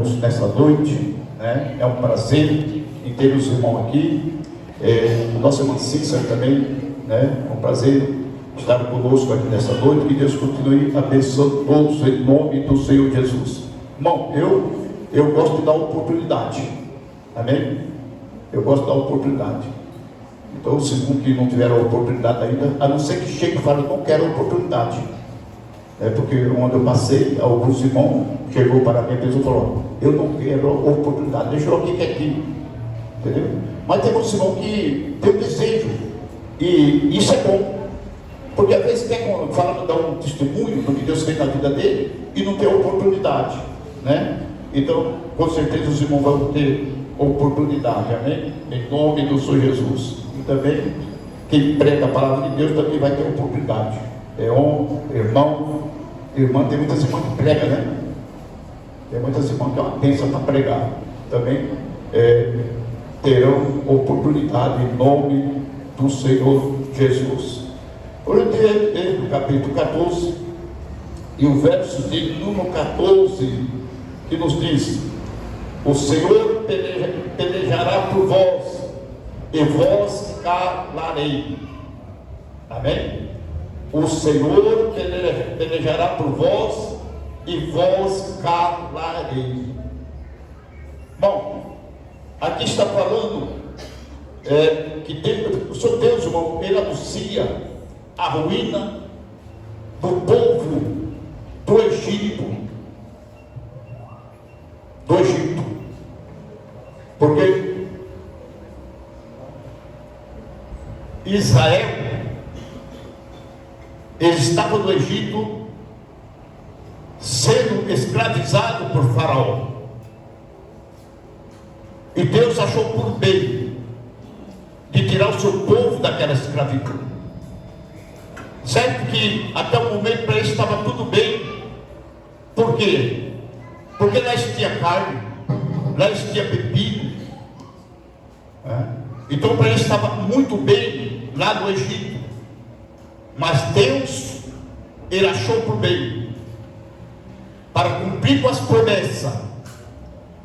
irmãos nessa noite, né? É um prazer em ter os irmãos aqui. Nossa irmã Cícera também, né? É um prazer estar conosco aqui nessa noite. Que Deus continue abençoando todos em nome do Senhor Jesus. Irmão, eu gosto de dar oportunidade. Amém? Eu gosto de dar oportunidade. Então, os irmãos que não tiveram oportunidade ainda, a não ser que chegue e fale, não quero oportunidade. Porque onde eu passei, alguns irmãos chegou para mim e falou, eu não quero oportunidade, deixa eu aqui quietinho. Entendeu? Mas tem muitos irmãos que tem o desejo, e isso é bom. Porque às vezes quer falar, dar um testemunho do que Deus fez na vida dele e não tem oportunidade, né? Então, com certeza os irmãos vão ter oportunidade, amém? Em nome do Senhor Jesus. E também, quem prega a palavra de Deus também vai ter oportunidade. Irmã, tem muitas irmãs que pregam, né? Tem muitas irmãs que é uma bênção para pregar. Também terão oportunidade em nome do Senhor Jesus. Hoje é no capítulo 14 e o verso de número 14 que nos diz: o Senhor pelejará por vós e vós calarei. Amém? O Senhor pelejará por vós e vós calarei. Bom, aqui está falando que o Senhor Deus, irmão, ele anuncia a ruína do povo do Egito. Porque Israel, eles estavam no Egito sendo escravizado por Faraó, e Deus achou por bem de tirar o seu povo daquela escravidão. Certo que até o momento para eles estava tudo bem. Por quê? Porque lá existia carne, lá existia pepino, então para eles estava muito bem lá no Egito. Mas Deus, ele achou por bem, para cumprir com as promessas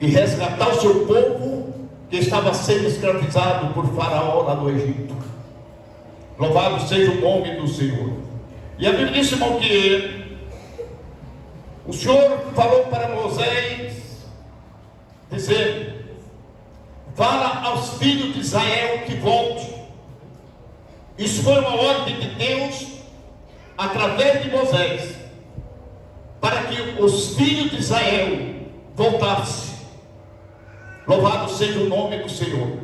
e resgatar o seu povo que estava sendo escravizado por Faraó lá no Egito. Louvado seja o nome do Senhor. E a Bíblia diz, irmão, que o Senhor falou para Moisés, dizendo: fala aos filhos de Israel que volte. Isso foi uma ordem de Deus através de Moisés, para que os filhos de Israel voltassem. Louvado seja o nome do Senhor.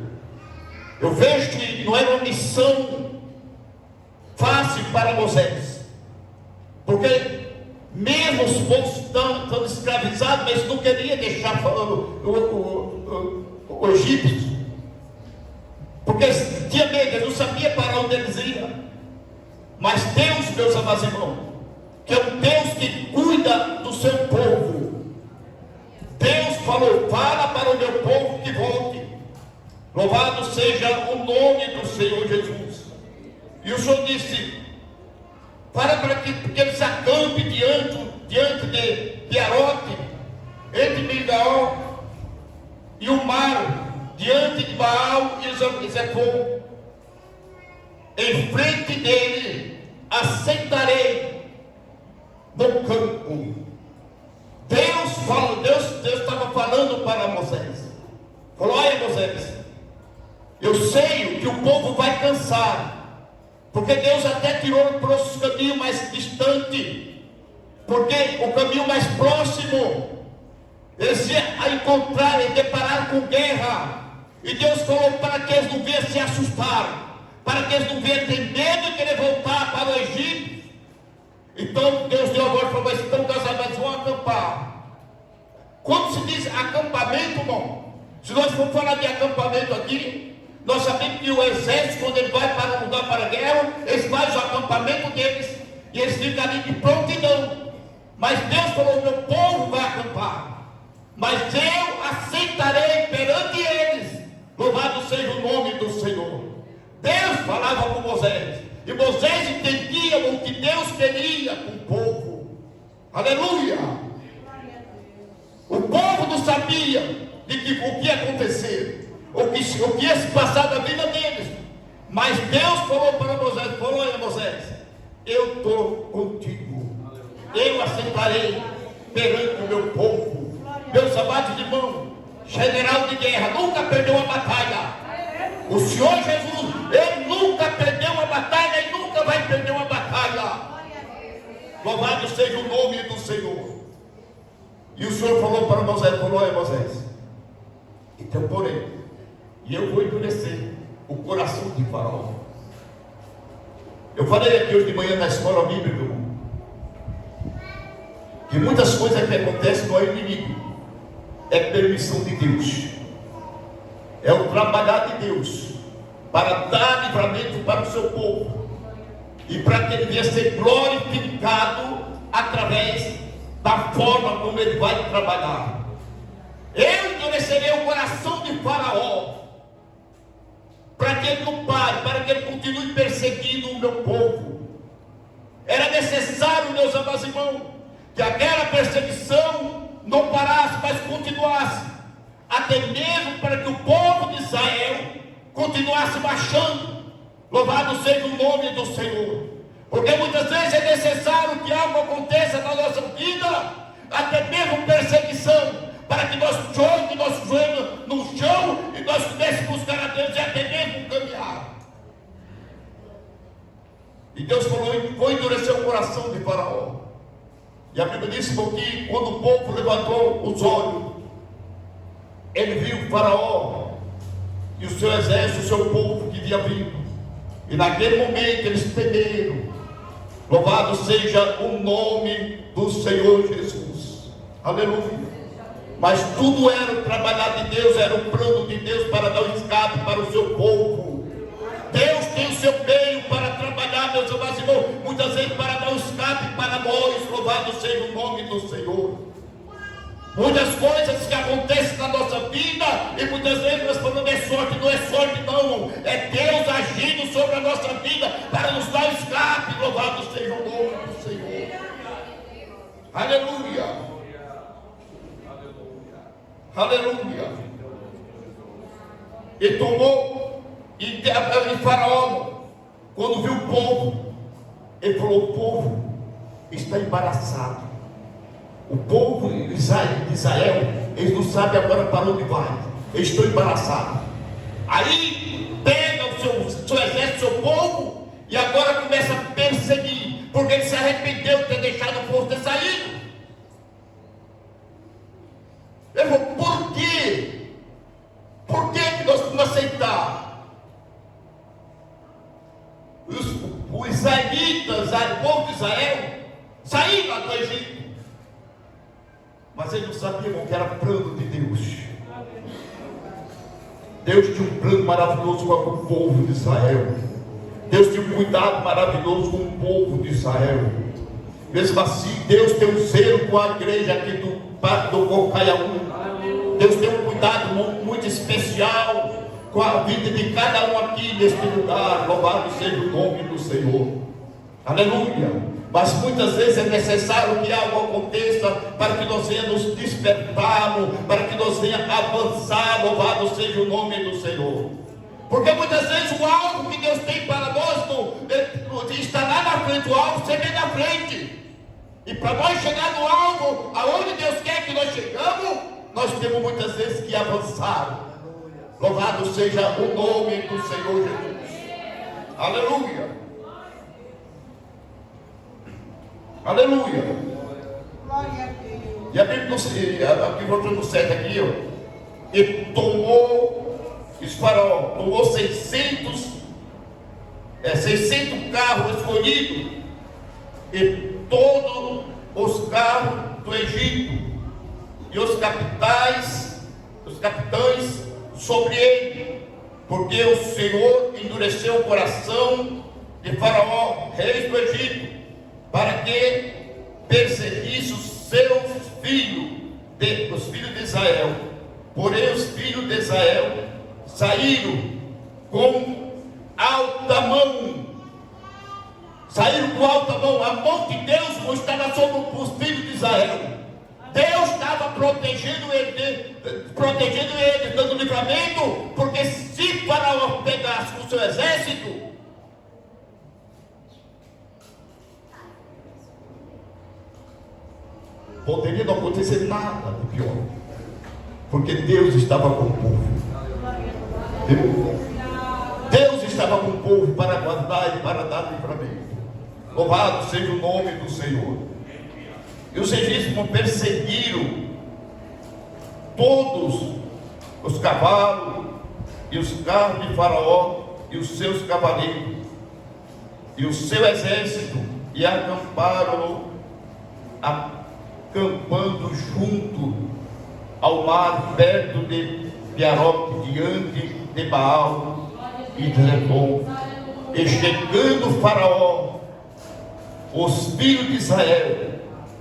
Eu vejo que não era uma missão fácil para Moisés, porque mesmo os povos estão escravizados, mas não queria deixar o egípcio, porque tinha medo, eles não sabia para onde eles iam. Mas Deus, meus amados irmãos, que é um Deus que cuida do seu povo, Deus falou: fala para o meu povo que volte. Louvado seja o nome do Senhor Jesus. E o Senhor disse: para que eles acampem diante de Arote, entre Migdol e o mar, diante de Baal e Zefon. Em frente dele assentarei no campo. Deus estava falando para Moisés. Falou: olha, Moisés, eu sei que o povo vai cansar, porque Deus até tirou para os caminhos mais distantes, porque o caminho mais próximo eles iam encontrar e deparar com guerra. E Deus falou para que eles não venham se assustar, para que eles não venham ter medo de querer voltar para o Egito. Então Deus deu a ordem para eles: então nós vamos acampar. Quando se diz acampamento, irmão, se nós formos falar de acampamento aqui, nós sabemos que o exército, quando ele vai para um lugar para a guerra, eles fazem o acampamento deles, e eles ficam ali de prontidão. Mas Deus falou: meu povo vai acampar, mas eu aceitarei perante eles. Louvado seja o nome do Senhor. Deus falava com Moisés, e Moisés entendia o que Deus queria com o povo. Aleluia! O povo não sabia sabia de que o que ia acontecer, o que ia se passar da vida deles. Mas Deus falou para Moisés, falou a Moisés: eu estou contigo, eu a separei perante o meu povo. Meus amados irmãos, general de guerra nunca perdeu uma batalha. O Senhor Jesus, Ele nunca perdeu uma batalha e nunca vai perder uma batalha. Louvado seja o nome do Senhor. E o Senhor falou para Moisés, falou a Moisés: então porém, e eu vou endurecer o coração de Faraó. Eu falei aqui hoje de manhã na escola bíblica que muitas coisas que acontecem não é inimigo, é permissão de Deus, é o trabalhar de Deus para dar livramento para o seu povo e para que ele venha ser glorificado através da forma como ele vai trabalhar. Eu endurecerei o coração de Faraó para que ele não pare, para que ele continue perseguindo o meu povo. Era necessário, meus amados irmãos, que aquela perseguição não parasse, mas continuasse, até mesmo para que o povo de Israel continuasse marchando. Louvado seja o nome do Senhor. Porque muitas vezes é necessário que algo aconteça na nossa vida, até mesmo perseguição, para que nós joguemos nosso joelho no chão e nós comecemos a buscar a Deus e até mesmo caminhar. E Deus falou: vou endurecer o coração de Faraó. E a Bíblia diz que quando o povo levantou os olhos, ele viu Faraó e o seu exército, o seu povo que havia vindo. E naquele momento eles temeram. Louvado seja o nome do Senhor Jesus. Aleluia. Mas tudo era o trabalhar de Deus, era o plano de Deus para dar o escape para o seu povo. Deus tem o seu meio para trabalhar, meus amados irmãos, muitas vezes para dar um escape para nós. Louvado seja o nome do Senhor. Muitas coisas que acontecem na nossa vida, e muitas vezes nós falamos: é sorte, não é sorte não, é Deus agindo sobre a nossa vida para nos dar o escape. Louvado seja o nome do Senhor. Aleluia. Aleluia. E tomou, e Faraó, quando viu o povo, ele falou: o povo está embaraçado. O povo de Israel, eles não sabem agora para onde vai. Eles estão embaraçados. Aí pega o seu exército, o seu povo, e agora começa a perseguir, porque ele se arrependeu de ter deixado o povo ter saído. Ele falou: por quê? Por que nós vamos aceitar? Os israelitas, o povo de Israel, saíram lá do Egito. Mas eles não sabiam que era plano de Deus. Deus tinha um plano maravilhoso com o povo de Israel. Deus tinha um cuidado maravilhoso com o povo de Israel. Mesmo assim, Deus tem um zelo com a igreja aqui do Cocaiaú. Deus tem um cuidado muito especial com a vida de cada um aqui neste lugar. Louvado seja o nome do Senhor. Aleluia. Mas muitas vezes é necessário que algo aconteça para que nós venhamos despertar, para que nós venhamos avançar. Louvado seja o nome do Senhor. Porque muitas vezes o alvo que Deus tem para nós está lá na frente, o alvo sempre na frente. E para nós chegar no alvo, aonde Deus quer que nós chegamos, nós temos muitas vezes que avançar. Louvado seja o nome do Senhor Jesus. Aleluia. Aleluia. E a Bíblia, aqui voltando no 7 aqui, ó, e tomou, esse Faraó tomou 600 carros escolhidos, e todos os carros do Egito, e os capitães sobre ele, porque o Senhor endureceu o coração de Faraó, rei do Egito, para que perseguisse os seus filhos, os filhos de Israel. Porém os filhos de Israel saíram com alta mão. Saíram com alta mão. A mão de Deus não estava sobre os filhos de Israel. Deus estava protegendo ele, dando livramento, porque se Faraó pegasse o seu exército, poderia não acontecer nada de pior, porque Deus estava com o povo. Deus estava com o povo para guardar e para dar livramento. Louvado seja o nome do Senhor. E os egípcios perseguiram todos os cavalos e os carros de Faraó e os seus cavaleiros e o seu exército, e acampando junto ao mar, perto de Piarote, diante de Baal e de Zebom. E chegando Faraó, os filhos de Israel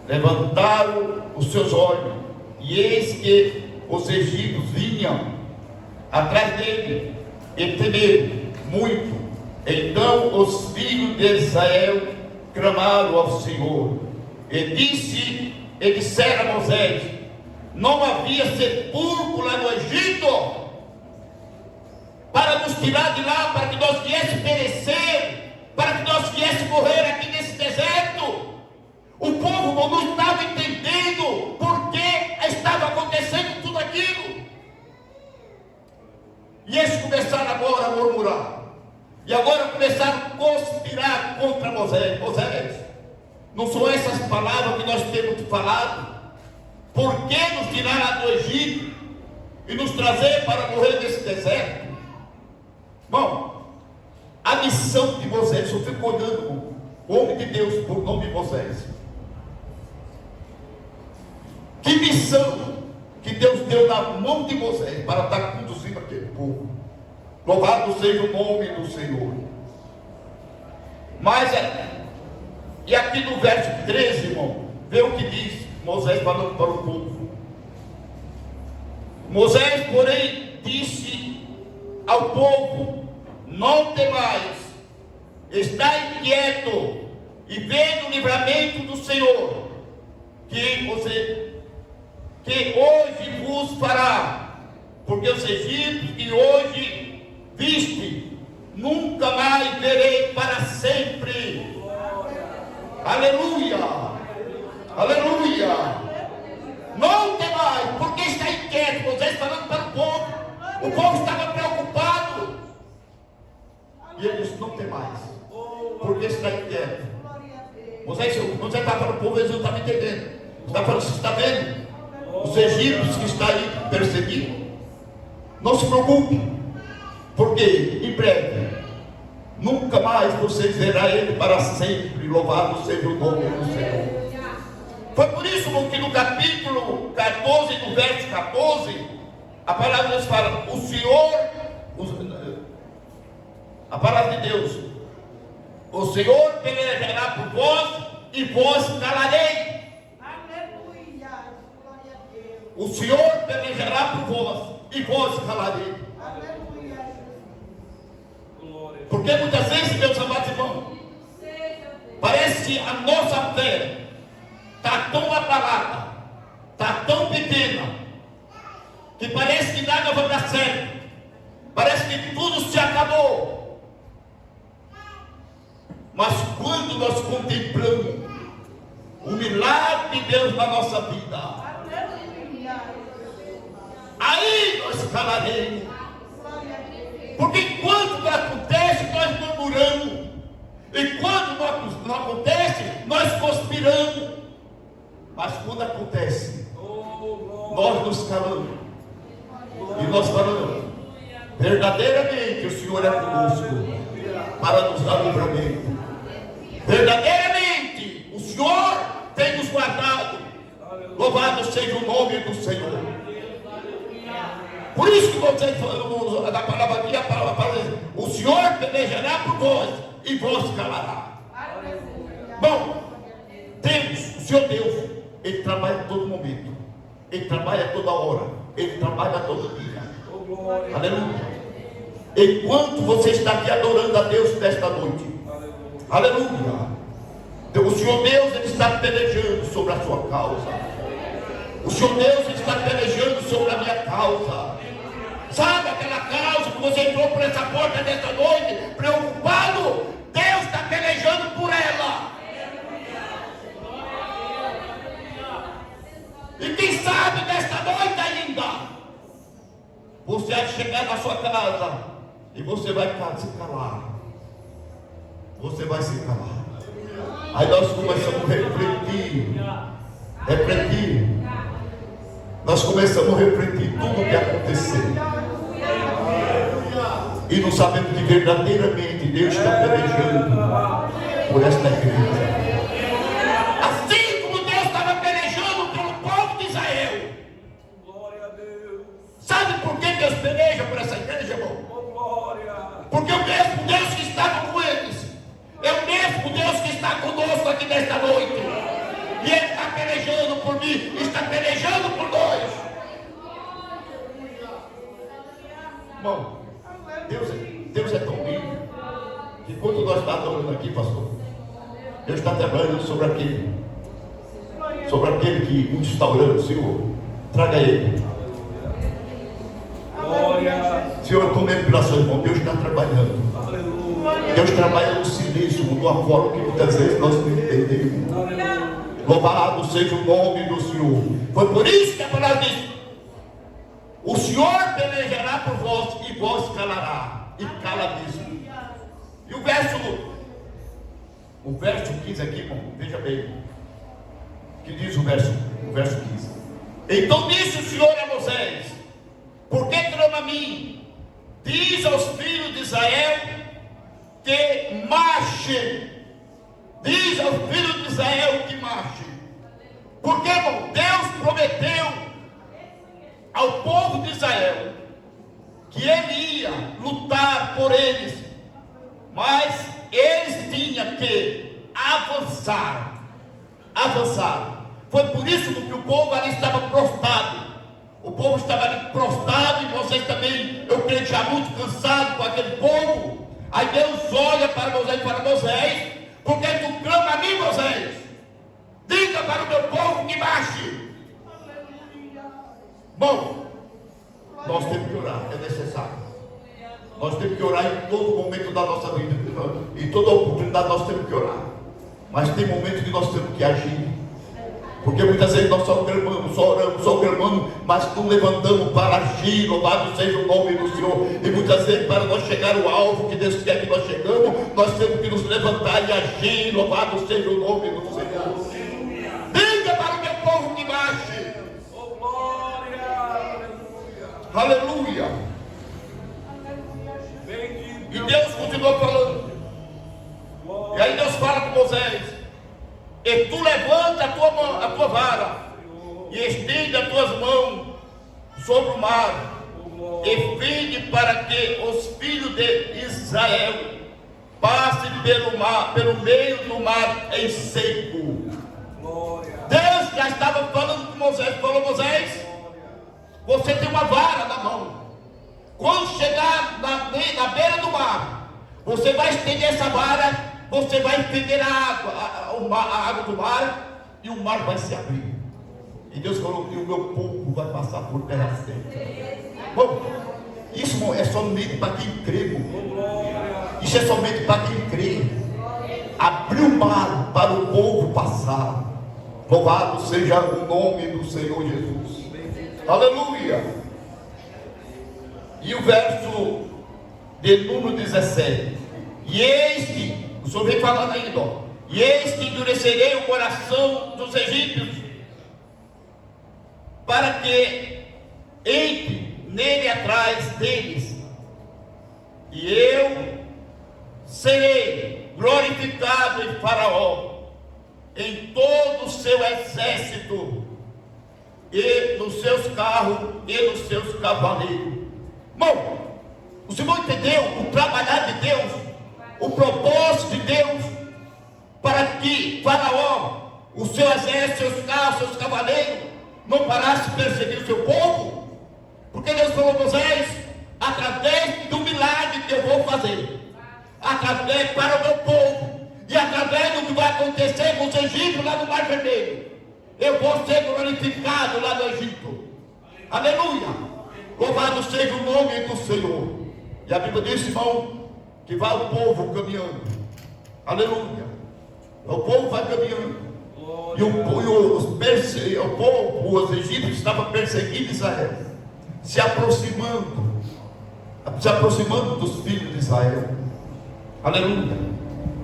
levantaram os seus olhos, e eis que os egípcios vinham atrás dele, e temeram muito. Então os filhos de Israel clamaram ao Senhor, e disseram a Moisés: não havia sepulcro lá no Egito para nos tirar de lá, para que nós viéssemos perecer, para que nós viéssemos morrer aqui nesse deserto. O povo não estava entendendo por que estava acontecendo tudo aquilo. E eles começaram agora a murmurar. E agora começaram a conspirar contra Moisés. Moisés, não são essas palavras que nós temos falado? Por que nos tirar lá do Egito e nos trazer para morrer nesse deserto? Bom, a missão de Moisés, eu fico olhando o homem de Deus por nome de Moisés. Que missão que Deus deu na mão de Moisés para estar conduzindo aquele povo. Louvado seja o nome do Senhor. Mas, e aqui no verso 13, irmão, vê o que diz Moisés falando para o povo. Moisés, porém, disse ao povo: não temais, estai quieto e vede o livramento do Senhor, que hoje vos fará, porque os egípcios que hoje viste, nunca mais verei para sempre. Aleluia, aleluia. Não temais, porque está inquieto. Moisés falando para o povo estava preocupado, e ele disse: não temais, porque está inquieto. Moisés está para o povo, eles não estavam entendendo. Está falando: você está vendo os egípcios que estão aí perseguindo? Não se preocupe, porque em breve nunca mais vocês verão ele para sempre. Louvado seja o nome do Senhor. Foi por isso que no capítulo 14, no verso 14, a palavra de Deus fala: o Senhor, a palavra de Deus, o Senhor pelejará por vós e vós calareis. O Senhor pelejará por vós e vós calareis. Porque muitas vezes, meus amados irmãos, parece que a nossa fé está tão abalada, está tão pequena, que parece que nada vai dar certo, parece que tudo se acabou. Mas quando nós contemplamos o milagre de Deus na nossa vida, aí nós calaremos. Porque quando acontece, nós murmuramos, e quando não acontece, nós conspiramos. Mas quando acontece, nós nos calamos, e nós falamos: verdadeiramente o Senhor é conosco para nos dar livramento. Verdadeiramente o Senhor tem nos guardado. Louvado seja o nome do Senhor. Por isso que você falou na palavra aqui, a palavra diz: o Senhor pelejará por vós e vós calará. Bom, Deus, o Senhor Deus, Ele trabalha a todo momento, Ele trabalha a toda hora, Ele trabalha a todo dia. Aleluia. Enquanto você está aqui adorando a Deus nesta noite, aleluia, o Senhor Deus, Ele está pelejando sobre a sua causa. Senhor Deus está pelejando sobre a minha causa. Sabe aquela causa que você entrou por essa porta desta noite, preocupado? Deus está pelejando por ela. E quem sabe desta noite ainda, você vai chegar na sua casa e você vai se calar. Você vai se calar. Aí nós começamos a refletir. Nós começamos a refletir tudo o que aconteceu. E não sabemos que verdadeiramente Deus está pelejando por esta igreja. Assim como Deus estava pelejando pelo povo de Israel. Sabe por que Deus peleja por essa igreja, irmão? Porque o mesmo Deus que estava com eles é o mesmo Deus que está conosco aqui nesta noite. E Ele está pelejando por mim, está pelejando por nós. Irmão, Deus é tão lindo que quando nós estamos adorando aqui, pastor, Deus está trabalhando sobre aquele que muitos está orando. Senhor, traga ele. Senhor, com revelação, irmão, Deus está trabalhando. Deus trabalha no silêncio, de uma forma que muitas vezes nós não entendemos. Louvado seja o nome do Senhor. Foi por isso que a palavra diz: o Senhor pelejará por vós e vós calará, e cala mesmo. E o verso 15 aqui, irmão, veja bem, que diz o verso 15: então disse o Senhor a Moisés: por que clama a mim? Diz aos filhos de Israel que marchem. Diz aos filhos de Israel que marchem. Porque, irmão, Deus prometeu ao povo de Israel que Ele ia lutar por eles, mas eles tinham que avançar. Foi por isso que o povo ali estava prostrado. O povo estava ali prostrado, e vocês também, eu creio, já muito cansado com aquele povo. Aí Deus olha para Moisés e fala: Moisés, por que tu clama a mim, Moisés? Diga para o meu povo que marche. Bom, nós temos que orar, é necessário. Nós temos que orar em todo momento da nossa vida. Em toda oportunidade nós temos que orar. Mas tem momentos que nós temos que agir. Porque muitas vezes nós só oramos, mas não levantamos para agir. Louvado seja o nome do Senhor. E muitas vezes, para nós chegar ao alvo que Deus quer que nós chegamos, nós temos que nos levantar e agir. Louvado seja o nome do Senhor. Diga para o meu povo que marche. Oh, glória! Aleluia! E Deus continua falando. E aí Deus fala com Moisés: e tu levanta a tua vara e estende as tuas mãos sobre o mar, e finde para que os filhos de Israel passem pelo meio do mar em seco. Deus já estava falando com Moisés. Falou: Moisés, você tem uma vara na mão. Quando chegar na beira do mar, você vai estender essa vara. Você vai estender a água do mar, e o mar vai se abrir. E Deus falou que o meu povo vai passar por terra seca. Bom, isso é somente para quem crê. Isso é somente para quem crê. Abriu o mar para o povo passar. Louvado seja o nome do Senhor Jesus. Aleluia. E o verso de número 17: e eis que, o Senhor vem falando ainda, ó, e eis que endurecerei o coração dos egípcios, para que entre nele atrás deles, e eu serei glorificado em Faraó, em todo o seu exército, e nos seus carros e nos seus cavaleiros. Bom, o Senhor entendeu o trabalhar de Deus, o propósito de Deus, para que Faraó, o seu exército, seus carros, seus cavaleiros, não parasse de perseguir o seu povo. Porque Deus falou: Moisés, através do milagre que eu vou fazer, através para o meu povo, e através do que vai acontecer com os egípcios lá no Mar Vermelho, eu vou ser glorificado lá no Egito. Aleluia! Louvado seja o nome do Senhor. E a Bíblia diz, irmão, que vai o povo caminhando. Aleluia! O povo vai caminhando. E os egípcios estavam perseguindo Israel, se aproximando dos filhos de Israel. Aleluia!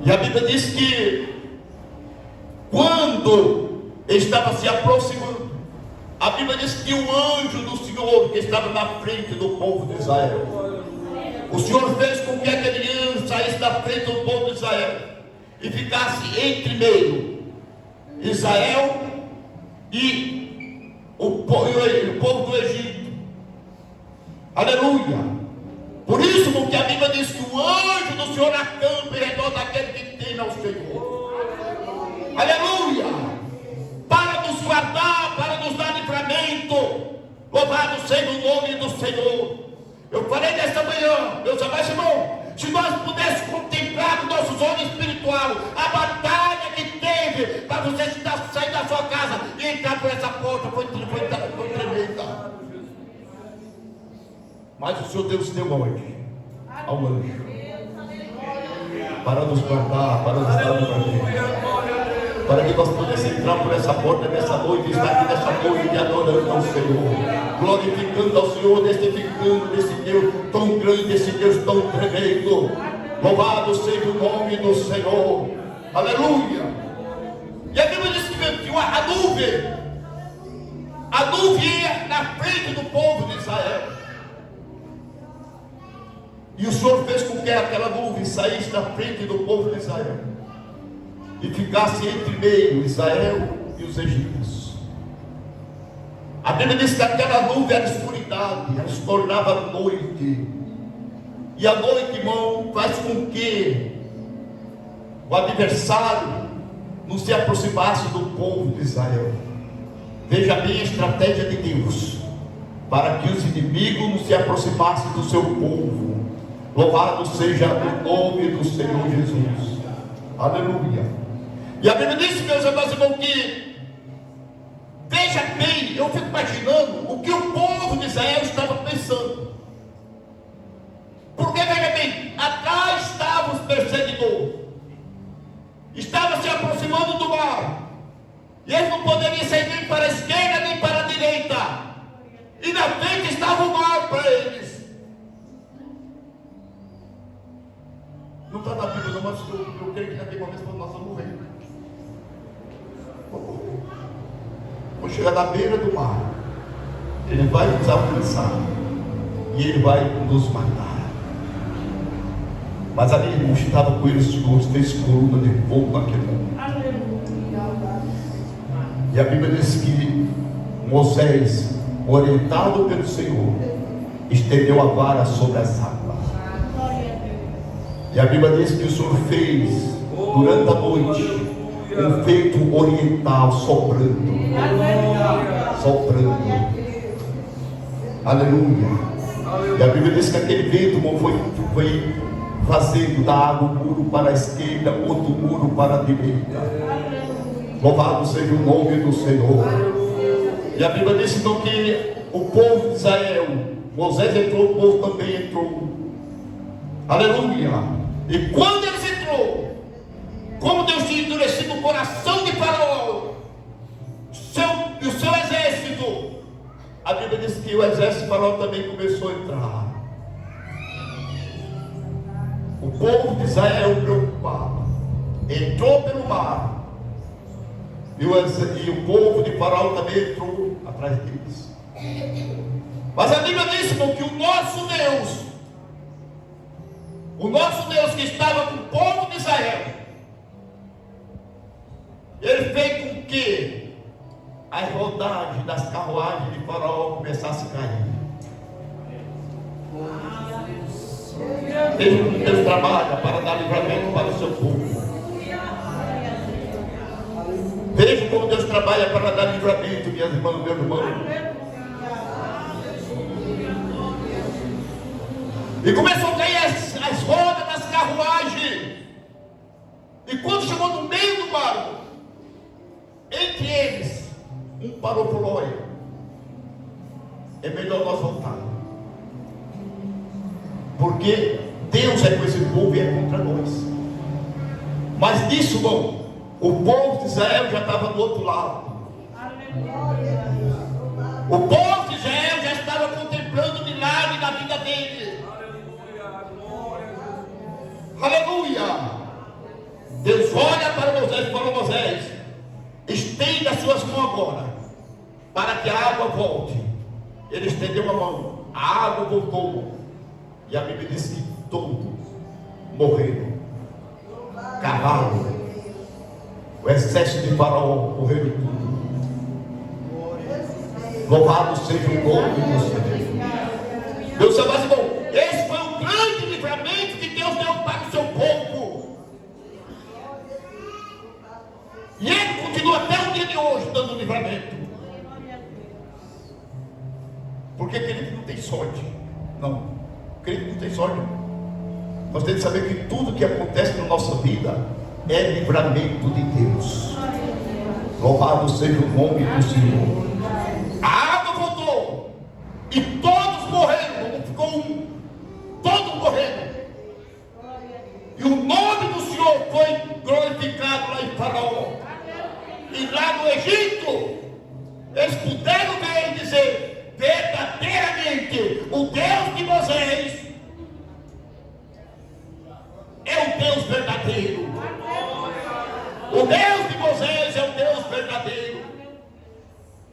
E a Bíblia diz que quando estava se aproximando, a Bíblia diz que o anjo do Senhor que estava na frente do povo de Israel, o Senhor fez com que aquele anjo saísse da frente do povo de Israel e ficasse entre meio Israel e o povo do Egito. Aleluia! Por isso que a Bíblia diz que o anjo do Senhor acampa em redor daquele que teme ao Senhor. Aleluia! Para nos guardar, para nos dar livramento. Louvado seja o nome do Senhor. Eu falei nesta manhã, meus amados irmãos, se nós pudéssemos contemplar com nossos olhos espirituais a batalha que teve para você sair da sua casa e entrar por essa porta, foi tremenda. Mas o Senhor Deus deu ordem ao anjo para nos guardar, para nos dar livramento, para que nós pudéssemos entrar por essa porta nessa noite, estar aqui nessa noite adorando ao Senhor, glorificando ao Senhor, testificando desse Deus tão grande, desse Deus tão tremendo. Louvado seja o nome do Senhor. Aleluia! E a Bíblia diz que a nuvem ia na frente do povo de Israel. E o Senhor fez com que aquela nuvem saísse da frente do povo de Israel e ficasse entre meio Israel e os egípcios. A Bíblia diz que aquela nuvem era escuridade, ela se tornava noite. E a noite, irmão, faz com que o adversário não se aproximasse do povo de Israel. Veja bem a estratégia de Deus, para que os inimigos não se aproximassem do seu povo. Louvado seja o nome do Senhor Jesus. Aleluia! E a Bíblia diz, meus amados irmãos, que veja bem, eu fico imaginando o que o povo de Israel estava pensando. Porque veja bem, atrás estavam os perseguidores, estavam se aproximando do mar, e eles não poderiam sair nem para a esquerda nem para a direita, e na frente estava o mar para eles. Não está na Bíblia, não, mas eu creio que naquele momento nós vamos morrer. Vou chegar na beira do mar, ele vai nos alcançar e ele vai nos matar. Mas ali ele estava com eles, o Senhor fez coluna de fogo naquele momento. E a Bíblia diz que Moisés, orientado pelo Senhor, estendeu a vara sobre as águas. E a Bíblia diz que o Senhor fez durante a noite um vento oriental soprando. Aleluia. E a Bíblia diz que aquele vento foi fazendo da água um muro para a esquerda, outro muro para a direita. Louvado seja o nome do Senhor. E a Bíblia diz então que o povo de Israel, Moisés entrou, o povo também entrou. Aleluia. E quando eles entrou, como Deus tinha endurecido o coração de Faraó e o seu exército, a Bíblia diz que o exército de Faraó também começou a entrar. O povo de Israel preocupado entrou pelo mar, e o povo de Faraó também entrou atrás deles. Mas a Bíblia diz que o nosso Deus que estava com o povo de Israel, ele fez com que as rodagens das carruagens de Faraó começassem a cair. Deus trabalha para dar livramento para o seu povo. Veja como Deus trabalha para dar livramento, minhas irmãs, meu irmão. E começou a cair as rodas das carruagens. E quando chegou no meio do mar, entre eles, parou por olho, é melhor nós voltar. Porque Deus é com esse povo e é contra nós. Mas nisso, irmão, o povo de Israel já estava do outro lado. O povo de Israel já estava contemplando o milagre na vida dele. Aleluia! Deus olha para Moisés e fala: Moisés, estenda as suas mãos agora, para que a água volte. Ele estendeu a mão, a água voltou. E a Bíblia diz que todos morreram. Cavalo, o exército de Faraó morreram tudo. Louvado seja o nome do Senhor. Meus amados irmãos, esse foi um grande livramento que Deus deu para o seu povo. E Ele continua até o dia de hoje dando livramento. Porque querido não tem sorte. Não, querido não tem sorte. Nós temos que saber que tudo que acontece na nossa vida é livramento de Deus. Louvado seja o nome do Senhor. A água voltou e todos morreram, não ficou um, todos morreram. E o nome do Senhor foi glorificado lá em Faraó. E lá no Egito, eles puderam ver e dizer: verdadeiramente, o Deus de Moisés é o Deus verdadeiro. O Deus de Moisés é o Deus verdadeiro.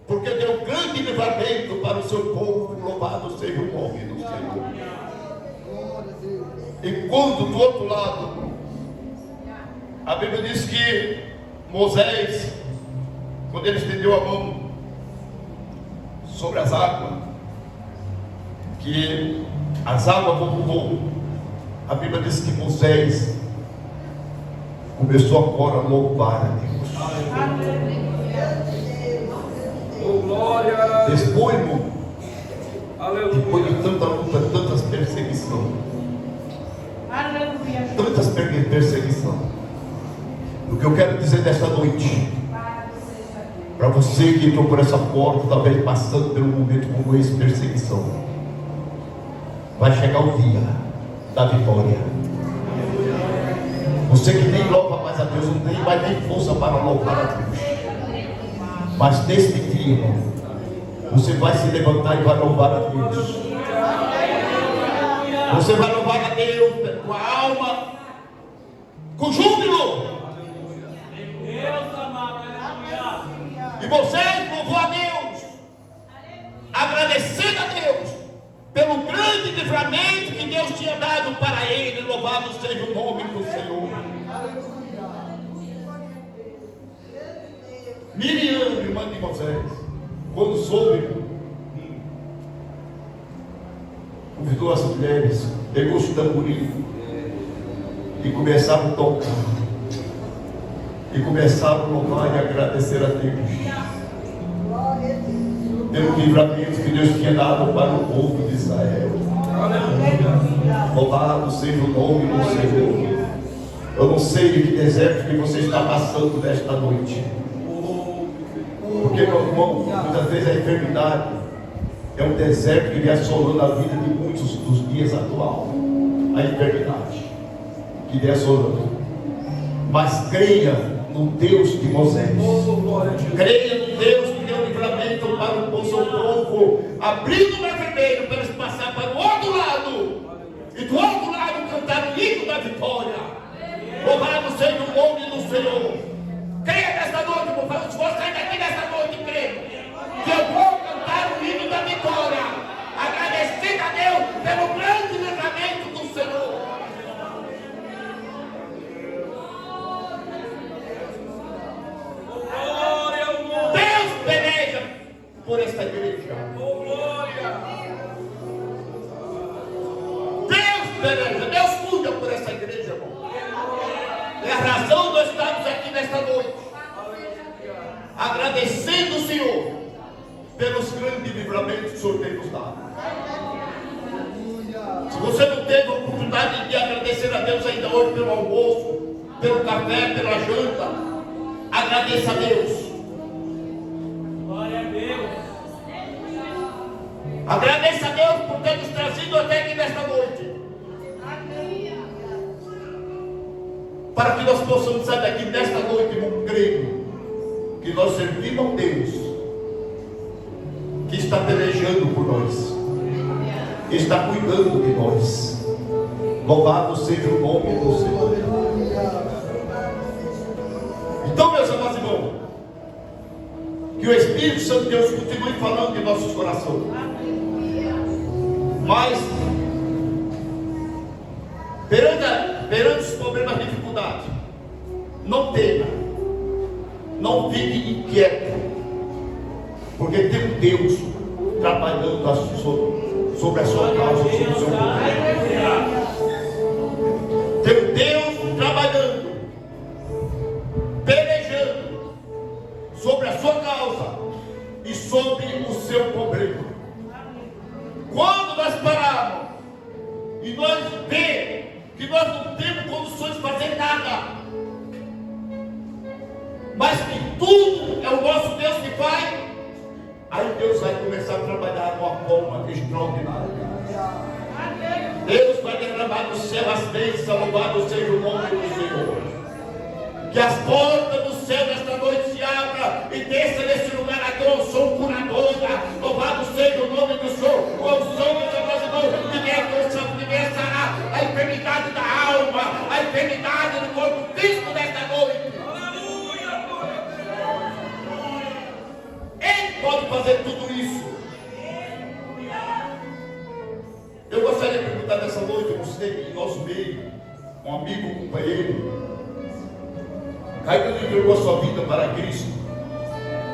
Porque deu grande livramento para o seu povo. Louvado seja o nome do Senhor. Enquanto do outro lado, a Bíblia diz que Moisés, quando ele estendeu a mão sobre as águas, que as águas voltou, a Bíblia diz que Moisés começou agora a louvar a Deus. Oh, glória! Depois de tanta luta, tantas perseguições, tantas perseguições, o que eu quero dizer desta noite, para você que entrou por essa porta, talvez passando pelo momento como esse, perseguição, vai chegar o dia da vitória. Você que nem louva mais a Deus, não tem mais nem força para louvar a Deus. Mas neste dia, irmão, você vai se levantar e vai louvar a Deus. Você vai louvar a Deus com a alma, com júbilo. E você louvou a Deus, agradecendo a Deus pelo grande livramento que Deus tinha dado para ele. Louvado seja o nome do Senhor. Miriam, irmã de Moisés, quando soube, convidou as mulheres, pegou os tamborins e começaram a tocar, e começaram a louvar e agradecer a Deus pelo livramento que Deus tinha dado para o povo de Israel. Louvado seja o nome do Senhor. Eu não sei de que deserto que você está passando nesta noite. Porque, meu irmão, muitas vezes a enfermidade é um deserto que vem assolando a vida de muitos dos dias atuais. A enfermidade que vem assolando. Mas creia no Deus de Moisés. Creia no Deus que deu livramento para o seu povo, abrindo o mar vermelho para eles passar para o outro lado. E do outro lado cantar o hino da vitória. Louvado seja o nome do Senhor. Creia nesta noite, irmão. Se você sair daqui nesta noite, creia que eu vou cantar o hino da vitória, agradecendo a Deus pelo grande livramento do Senhor. Deus peleja por esta igreja. Deus peleja, Deus cuida por esta igreja, irmão. É a razão de nós estarmos aqui nesta noite, agradecendo o Senhor pelos grandes livramentos que o Senhor tem nos dado. Se você não teve a oportunidade de agradecer a Deus ainda hoje pelo almoço, pelo café, pela janta, agradeça a Deus. Agradeça a Deus por ter nos trazido até aqui nesta noite. Para que nós possamos sair daqui nesta noite crendo que nós servimos a um Deus que está pelejando por nós, está cuidando de nós. Louvado seja o nome do Senhor. Então, meus amados irmãos, que o Espírito Santo de Deus continue falando em nossos corações. Mas perante os problemas e dificuldades, não tema, não fique inquieto, porque tem um Deus trabalhando sobre a sua causa, sobre o seu problema. Tem um Deus trabalhando, pelejando sobre a sua causa e sobre o seu problema. Quando nós pararmos e nós vemos que nós não temos condições de fazer nada, mas que tudo é o nosso Deus que faz, aí Deus vai começar a trabalhar de uma forma extraordinária. Deus vai derramar do céu as bênçãos, louvado seja o nome do Senhor. Que as portas do céu nesta noite se abram e desça nesse lugar aqui uma unção curadora. Louvado seja o nome do Senhor. Uma unção que venha sarar a enfermidade da alma, a enfermidade do corpo físico nesta noite. Ele pode fazer tudo isso. Eu gostaria de perguntar nessa noite a você, em nosso meio, um amigo, um companheiro, ainda não entregou a sua vida para Cristo,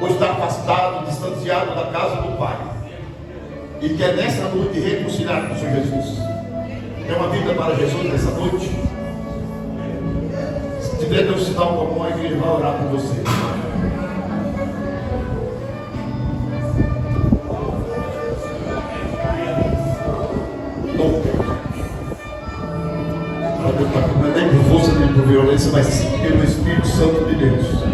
ou está afastado, distanciado da casa do Pai, e quer nessa noite reconciliar com o Senhor Jesus. Tem uma vida para Jesus nessa noite? Se tiver, Deus sinal com a mão, a igreja vai orar por você. Não é nem por força nem por violência, mas sim pelo Espírito Santo de Deus.